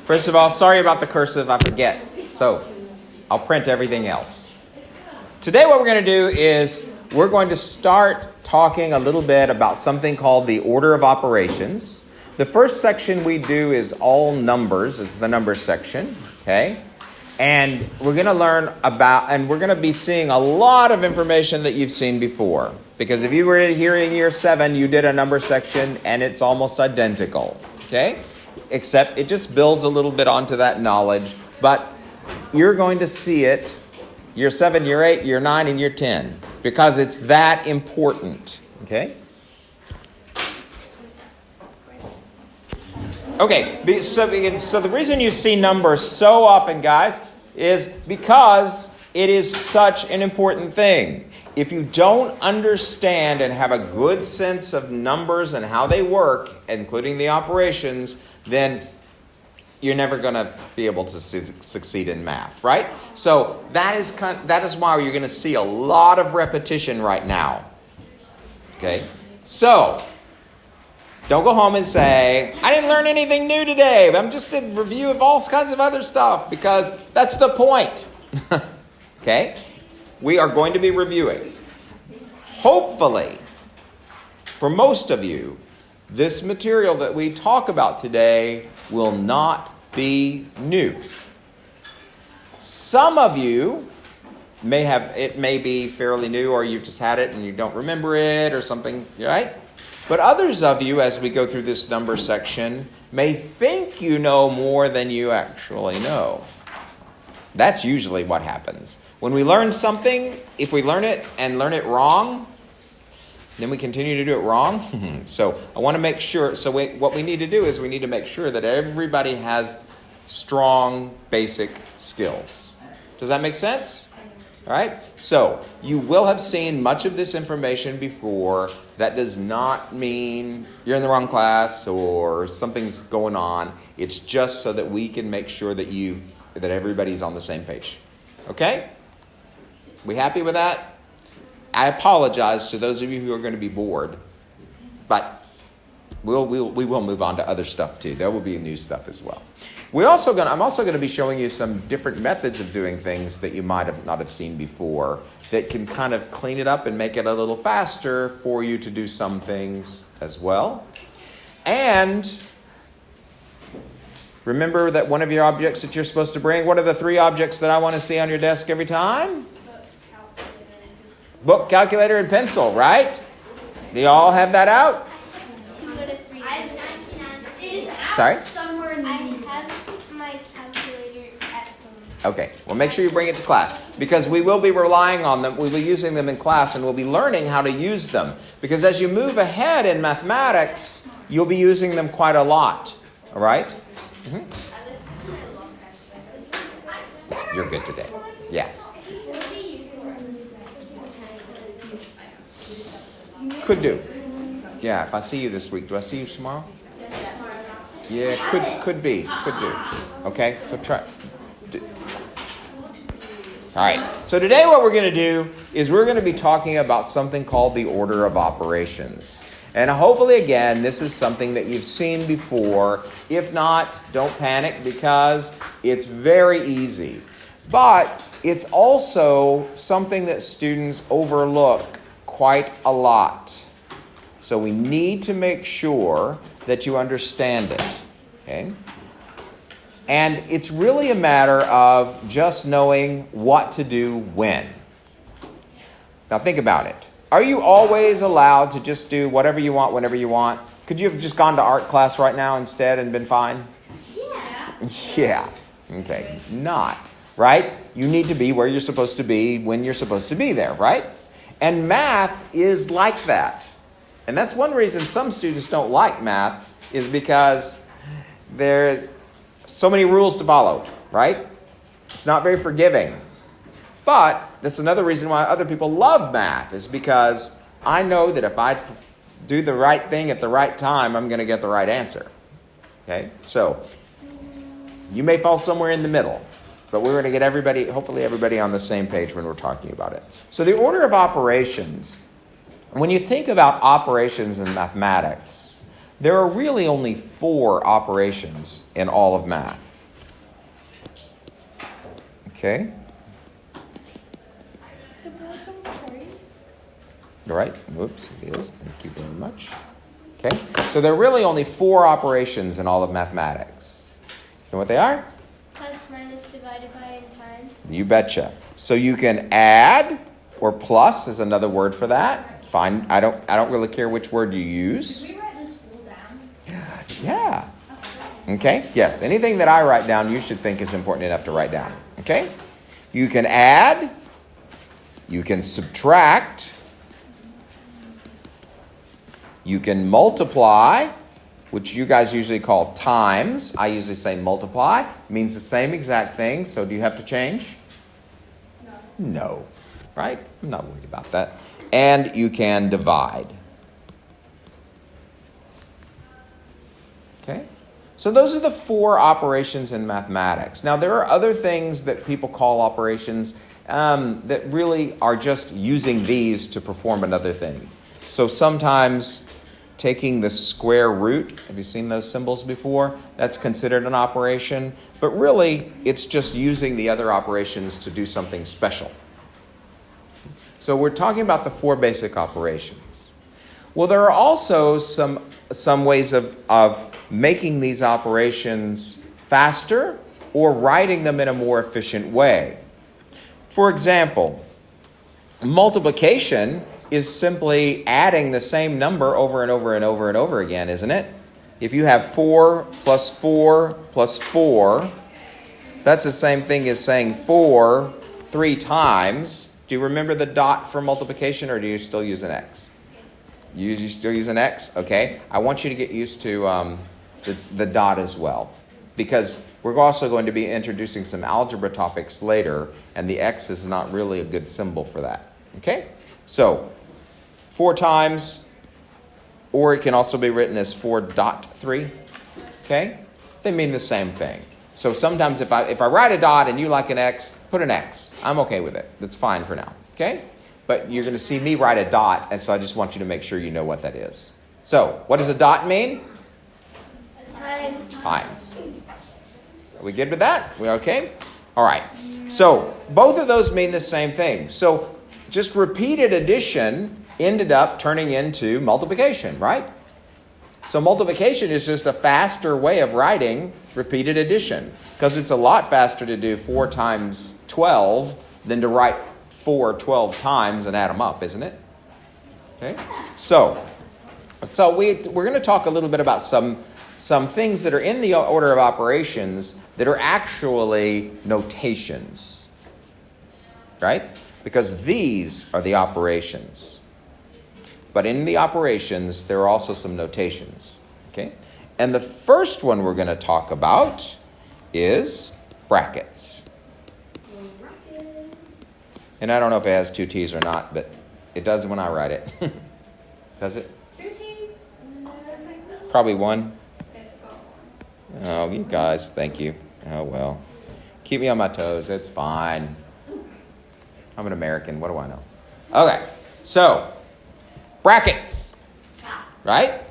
First of all, sorry about the cursive, I forget. So I'll print everything else. Today what we're going to do is we're going to start talking a little bit about something called the order of operations. The first section we do is all numbers. It's the numbers section, okay? And we're going to learn about, and we're going to be seeing a lot of information that you've seen before. Because if you were here in year 7, you did a number section and it's almost identical, okay? Except it just builds a little bit onto that knowledge. But you're going to see it year 7, year 8, year 9, and year 10. Because it's that important, okay? Okay, so the reason you see numbers so often, guys, is because it is such an important thing. If you don't understand and have a good sense of numbers and how they work, including the operations, then you're never going to be able to succeed in math, right? So that is why you're going to see a lot of repetition right now. Okay? So don't go home and say, I didn't learn anything new today. I'm just a review of all kinds of other stuff, because that's the point. Okay? We are going to be reviewing. Hopefully, for most of you, this material that we talk about today will not be new. Some of you may be fairly new, or you've just had it and you don't remember it or something, right? But others of you, as we go through this number section, may think you know more than you actually know. That's usually what happens. When we learn something, if we learn it and learn it wrong, then we continue to do it wrong. So I want to make sure, what we need to do is we need to make sure that everybody has strong basic skills. Does that make sense? All right? So you will have seen much of this information before. That does not mean you're in the wrong class or something's going on. It's just so that we can make sure that everybody's on the same page. Okay? We happy with that? I apologize to those of you who are going to be bored, but we will move on to other stuff too. There will be new stuff as well. I'm also going to be showing you some different methods of doing things that you might have not have seen before that can kind of clean it up and make it a little faster for you to do some things as well. And remember that one of your objects that you're supposed to bring, what are the 3 objects that I want to see on your desk every time? Book, calculator, and pencil, right? Do you all have that out? 2 out of 3. It is out Sorry? somewhere in the I have my calculator at home. Okay, well make sure you bring it to class, because we will be relying on them. We'll be using them in class, and we'll be learning how to use them. Because as you move ahead in mathematics, you'll be using them quite a lot. All right? Mm-hmm. You're good today. Yeah. Could do. Yeah, if I see you this week, do I see you tomorrow? Yeah, could be. Could do. Okay, so try. All right, so today what we're going to do is we're going to be talking about something called the order of operations. And hopefully, again, this is something that you've seen before. If not, don't panic, because it's very easy. But it's also something that students overlook quite a lot. So we need to make sure that you understand it. Okay? And it's really a matter of just knowing what to do when. Now think about it. Are you always allowed to just do whatever you want, whenever you want? Could you have just gone to art class right now instead and been fine? Yeah. Yeah. Okay. Not. Right? You need to be where you're supposed to be when you're supposed to be there, right? And math is like that. And that's one reason some students don't like math, is because there's so many rules to follow, right? It's not very forgiving. But that's another reason why other people love math, is because I know that if I do the right thing at the right time, I'm going to get the right answer. Okay? So you may fall somewhere in the middle, but we're going to get hopefully everybody on the same page when we're talking about it. So the order of operations, when you think about operations in mathematics, there are really only 4 operations in all of math. Okay. All right. Whoops, it is. Thank you very much. Okay. So there are really only 4 operations in all of mathematics. You know what they are? Plus, minus, divided by, and times. You betcha. So you can add, or plus is another word for that. Fine. I don't really care which word you use. Did we write this school down? Yeah. Okay. Yes. Anything that I write down, you should think is important enough to write down. Okay. You can add. You can subtract. You can multiply, which you guys usually call times. I usually say multiply. It means the same exact thing. So do you have to change? No. Right? I'm not worried about that. And you can divide. Okay? So those are the 4 operations in mathematics. Now, there are other things that people call operations that really are just using these to perform another thing. So sometimes taking the square root, have you seen those symbols before? That's considered an operation. But really, it's just using the other operations to do something special. So we're talking about the 4 basic operations. Well, there are also some ways of making these operations faster or writing them in a more efficient way. For example, multiplication is simply adding the same number over and over and over and over again, isn't it? If you have 4 plus 4 plus 4, that's the same thing as saying 4 3 times. Do you remember the dot for multiplication, or do you still use an X? You still use an X? Okay. I want you to get used to the dot as well, because we're also going to be introducing some algebra topics later, and the X is not really a good symbol for that. Okay? So 4 times, or it can also be written as 4.3. Okay? They mean the same thing. So sometimes if I write a dot and you like an X, put an X. I'm okay with it. That's fine for now. Okay? But you're going to see me write a dot, and so I just want you to make sure you know what that is. So, what does a dot mean? Times. Are we good with that? We okay? All right. So, both of those mean the same thing. So, just repeated addition ended up turning into multiplication, right? So multiplication is just a faster way of writing repeated addition, because it's a lot faster to do 4 times 12 than to write 4 12 times and add them up, isn't it? Okay. So we're going to talk a little bit about some things that are in the order of operations that are actually notations, right? Because these are the operations. But in the operations, there are also some notations, okay? And the first one we're going to talk about is brackets. And I don't know if it has 2 T's or not, but it does when I write it. Does it? 2 T's? Probably 1. Oh, you guys, thank you. Oh, well. Keep me on my toes. It's fine. I'm an American. What do I know? Okay, so brackets, right?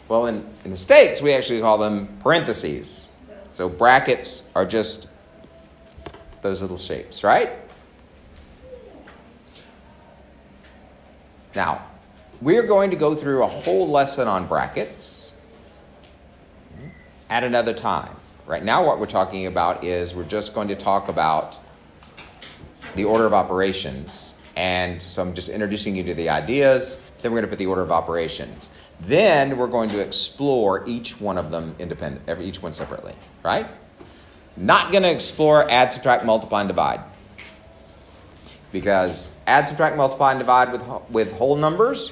Well, in the States, we actually call them parentheses. So brackets are just those little shapes, right? Now, we're going to go through a whole lesson on brackets at another time. Right now, what we're talking about is we're just going to talk about the order of operations. And so I'm just introducing you to the ideas. Then we're going to put the order of operations. Then we're going to explore each one of them each one separately, right? Not going to explore add, subtract, multiply, and divide. Because add, subtract, multiply, and divide with whole numbers,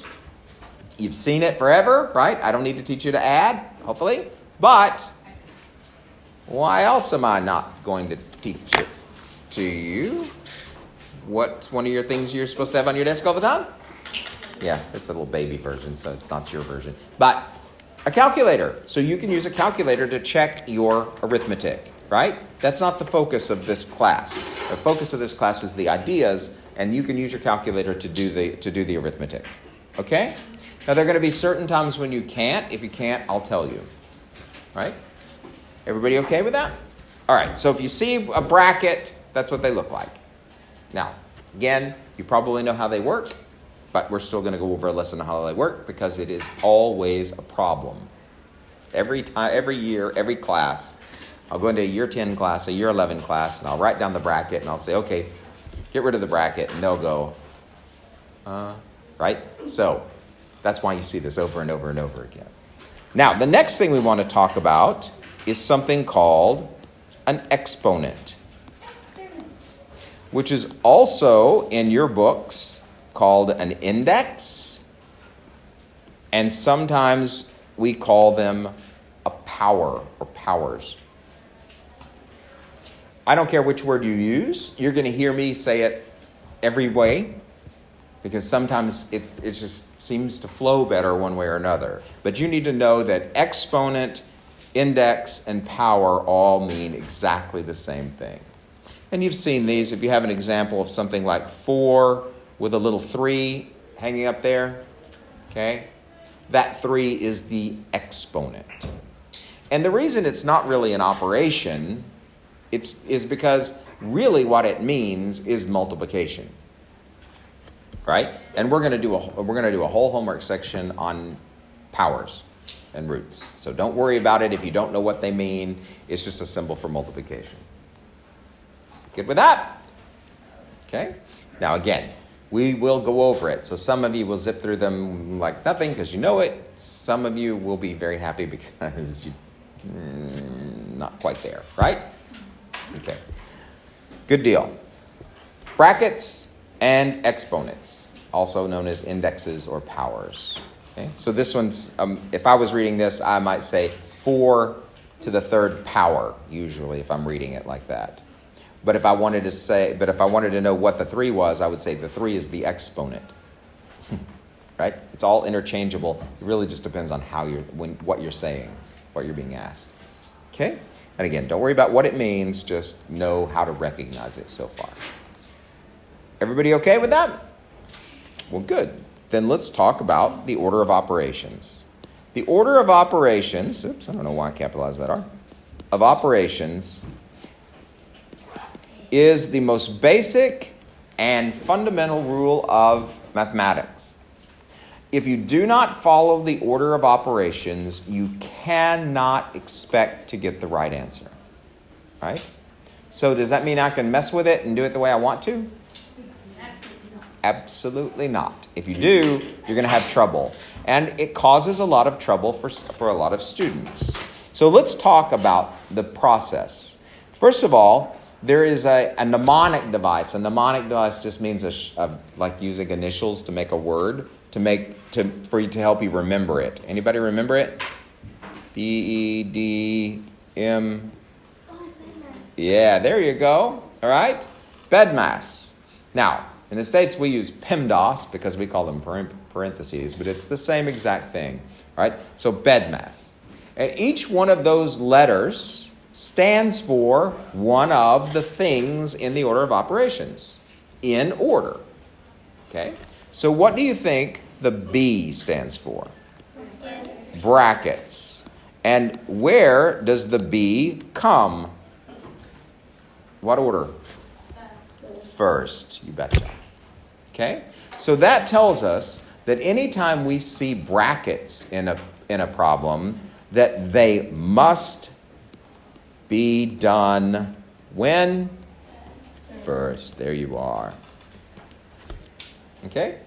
you've seen it forever, right? I don't need to teach you to add, hopefully. But why else am I not going to teach it to you? What's one of your things you're supposed to have on your desk all the time? Yeah, it's a little baby version, so it's not your version. But a calculator. So you can use a calculator to check your arithmetic, right? That's not the focus of this class. The focus of this class is the ideas, and you can use your calculator to do the arithmetic. Okay? Now, there are going to be certain times when you can't. If you can't, I'll tell you. Right? Everybody okay with that? All right, so if you see a bracket That's what they look like. Now, again, you probably know how they work, but we're still going to go over a lesson on how they work because it is always a problem. Every year, every class, I'll go into a year 10 class, a year 11 class, and I'll write down the bracket, and I'll say, okay, get rid of the bracket, and they'll go, right? So that's why you see this over and over and over again. Now, the next thing we want to talk about is something called an exponent, which is also in your books called an index, and sometimes we call them a power or powers. I don't care which word you use. You're going to hear me say it every way because sometimes it just seems to flow better one way or another. But you need to know that exponent, index, and power all mean exactly the same thing. And you've seen these. If you have an example of something like 4 with a little 3 hanging up there, okay, that 3 is the exponent. And the reason it's not really an operation is because really what it means is multiplication, right? And we're going to do a whole homework section on powers and roots. So don't worry about it if you don't know what they mean. It's just a symbol for multiplication. Good with that? Okay. Now again, we will go over it. So some of you will zip through them like nothing because you know it. Some of you will be very happy because you're not quite there, right? Okay. Good deal. Brackets and exponents, also known as indexes or powers. Okay. So this one's, if I was reading this, I might say 4 to the 3rd power, usually, if I'm reading it like that. But if I wanted to know what the 3 was, I would say the 3 is the exponent. Right? It's all interchangeable. It really just depends on what you're saying, what you're being asked. Okay? And again, don't worry about what it means, just know how to recognize it so far. Everybody okay with that? Well, good. Then let's talk about the order of operations. The order of operations, I don't know why I capitalized that R, of operations is the most basic and fundamental rule of mathematics. If you do not follow the order of operations, you cannot expect to get the right answer, right? So does that mean I can mess with it and do it the way I want to? Absolutely not. If you do, you're going to have trouble. And it causes a lot of trouble for a lot of students. So let's talk about the process. First of all, there is a mnemonic device. A mnemonic device just means like using initials to make a word for you to help you remember it. Anybody remember it? BEDM. Yeah, there you go. All right. BEDMAS. Now, in the States, we use PEMDAS because we call them parentheses, but it's the same exact thing. All right. So BEDMAS. And each one of those letters stands for one of the things in the order of operations, in order. Okay? So what do you think the B stands for? Brackets. Brackets. And where does the B come? What order? First, you betcha. Okay? So that tells us that anytime we see brackets in a problem, that they must be done when? First. There you are. Okay?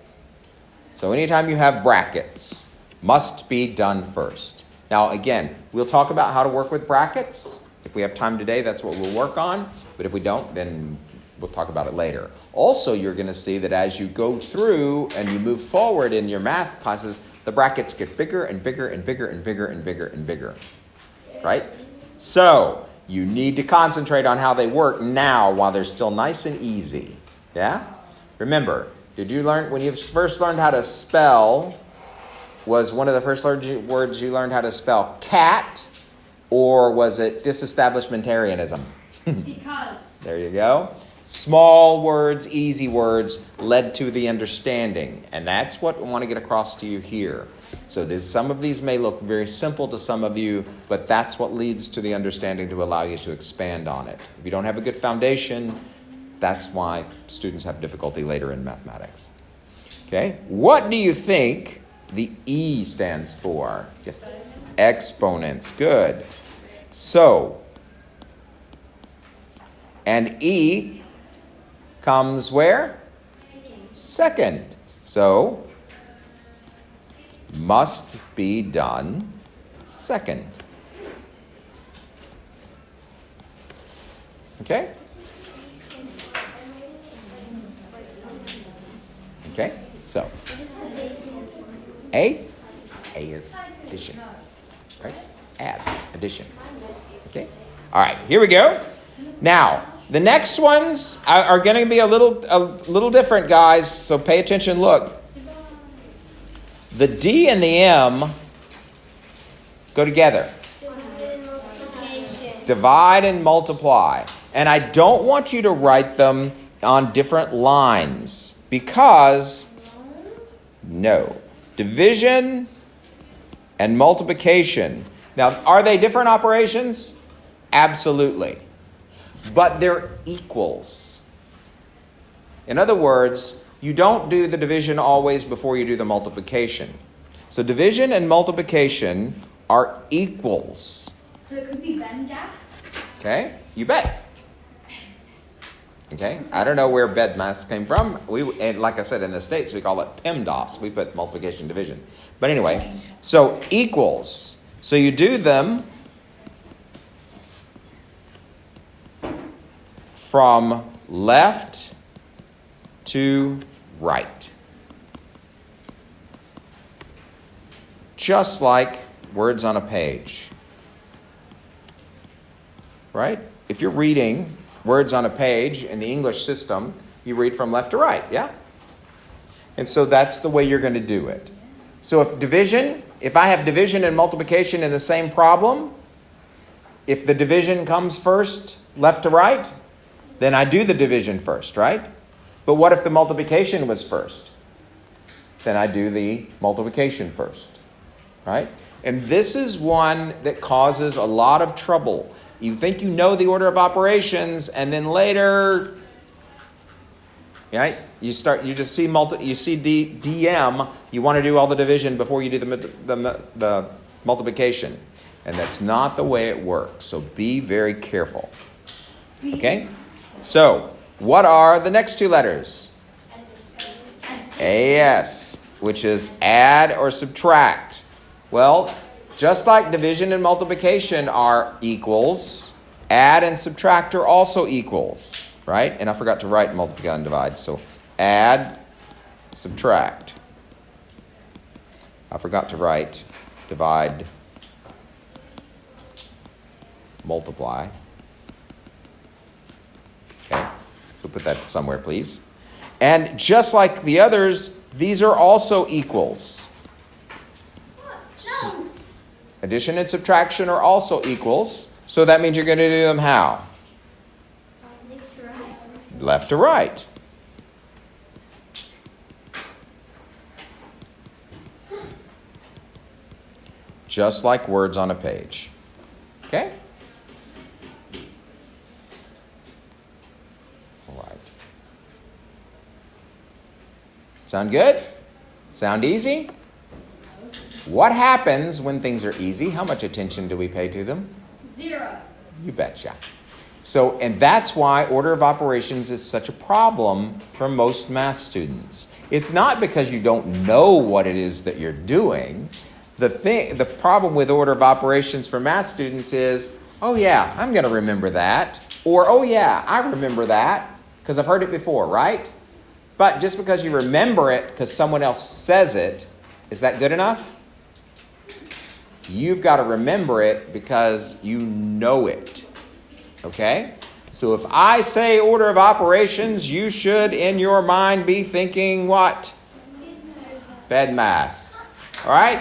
So anytime you have brackets, must be done first. Now, again, we'll talk about how to work with brackets. If we have time today, that's what we'll work on. But if we don't, then we'll talk about it later. Also, you're going to see that as you go through and you move forward in your math classes, the brackets get bigger and bigger and bigger and bigger and bigger and bigger. Right? So, you need to concentrate on how they work now while they're still nice and easy. Yeah? Remember, did you learn, when you first learned how to spell, was one of the first words you learned how to spell cat, or was it disestablishmentarianism? Because. There you go. Small words, easy words led to the understanding. And that's what I want to get across to you here. So some of these may look very simple to some of you, but that's what leads to the understanding to allow you to expand on it. If you don't have a good foundation, that's why students have difficulty later in mathematics. Okay? What do you think the E stands for? Yes. Exponents. Good. So, and E comes where? Second. So, must be done second. Okay? Okay, so A is addition, right? Add, addition. Okay, all right, here we go. Now, the next ones are going to be a little different, guys, so pay attention, look. The D and the M go together. Divide and multiply. And I don't want you to write them on different lines because, no, division and multiplication. Now, are they different operations? Absolutely. But they're equals. In other words, you don't do the division always before you do the multiplication. So division and multiplication are equals. So it could be BEMDAS? Okay, you bet. Okay, I don't know where BEMDAS came from. And like I said, in the States, we call it PEMDAS. We put multiplication division. But anyway, so equals. So you do them from left to right. Just like words on a page. Right? If you're reading words on a page in the English system, you read from left to right, yeah? And so that's the way you're going to do it. So if I have division and multiplication in the same problem, if the division comes first, left to right, then I do the division first, right? But what if the multiplication was first? Then I do the multiplication first, right? And this is one that causes a lot of trouble. You think you know the order of operations, and then later, right? You just see DM. You want to do all the division before you do the multiplication, and that's not the way it works. So be very careful. Okay. So what are the next two letters? AS, which is add or subtract. Well, just like division and multiplication are equals, add and subtract are also equals, right? And I forgot to write multiply and divide. So add, subtract. I forgot to write divide, multiply. Okay, so put that somewhere, please. And just like the others, these are also equals. No. Addition and subtraction are also equals. So that means you're going to do them how? Left to right. Left to right. Just like words on a page. Okay? All right. Sound good? Sound easy? What happens when things are easy? How much attention do we pay to them? 0. You betcha. So, and that's why order of operations is such a problem for most math students. It's not because you don't know what it is that you're doing. The problem with order of operations for math students is, oh yeah, I'm going to remember that. Or, oh yeah, I remember that because I've heard it before, right? But just because you remember it because someone else says it, is that good enough? You've got to remember it because you know it. Okay? So if I say order of operations, you should in your mind be thinking what? BEMDAS. All right?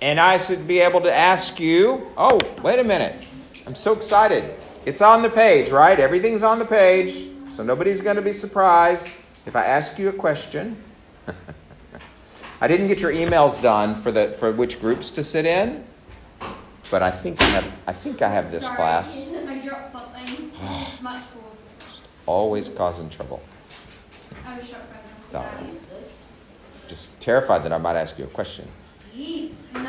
And I should be able to ask you, oh, wait a minute. I'm so excited. It's on the page, right? Everything's on the page. So nobody's going to be surprised if I ask you a question. I didn't get your emails done for which groups to sit in, but I think I have this Sorry, class. I dropped something. Much force. always causing trouble. I was shocked by that. So, just terrified that I might ask you a question. Jeez. No,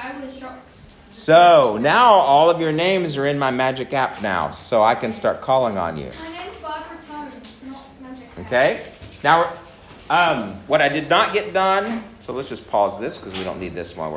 I was shocked. So, now all of your names are in my magic app now, so I can start calling on you. My name's Barbara Torrance, not Magic. Okay? Now, what I did not get done, so let's just pause this because we don't need this while we're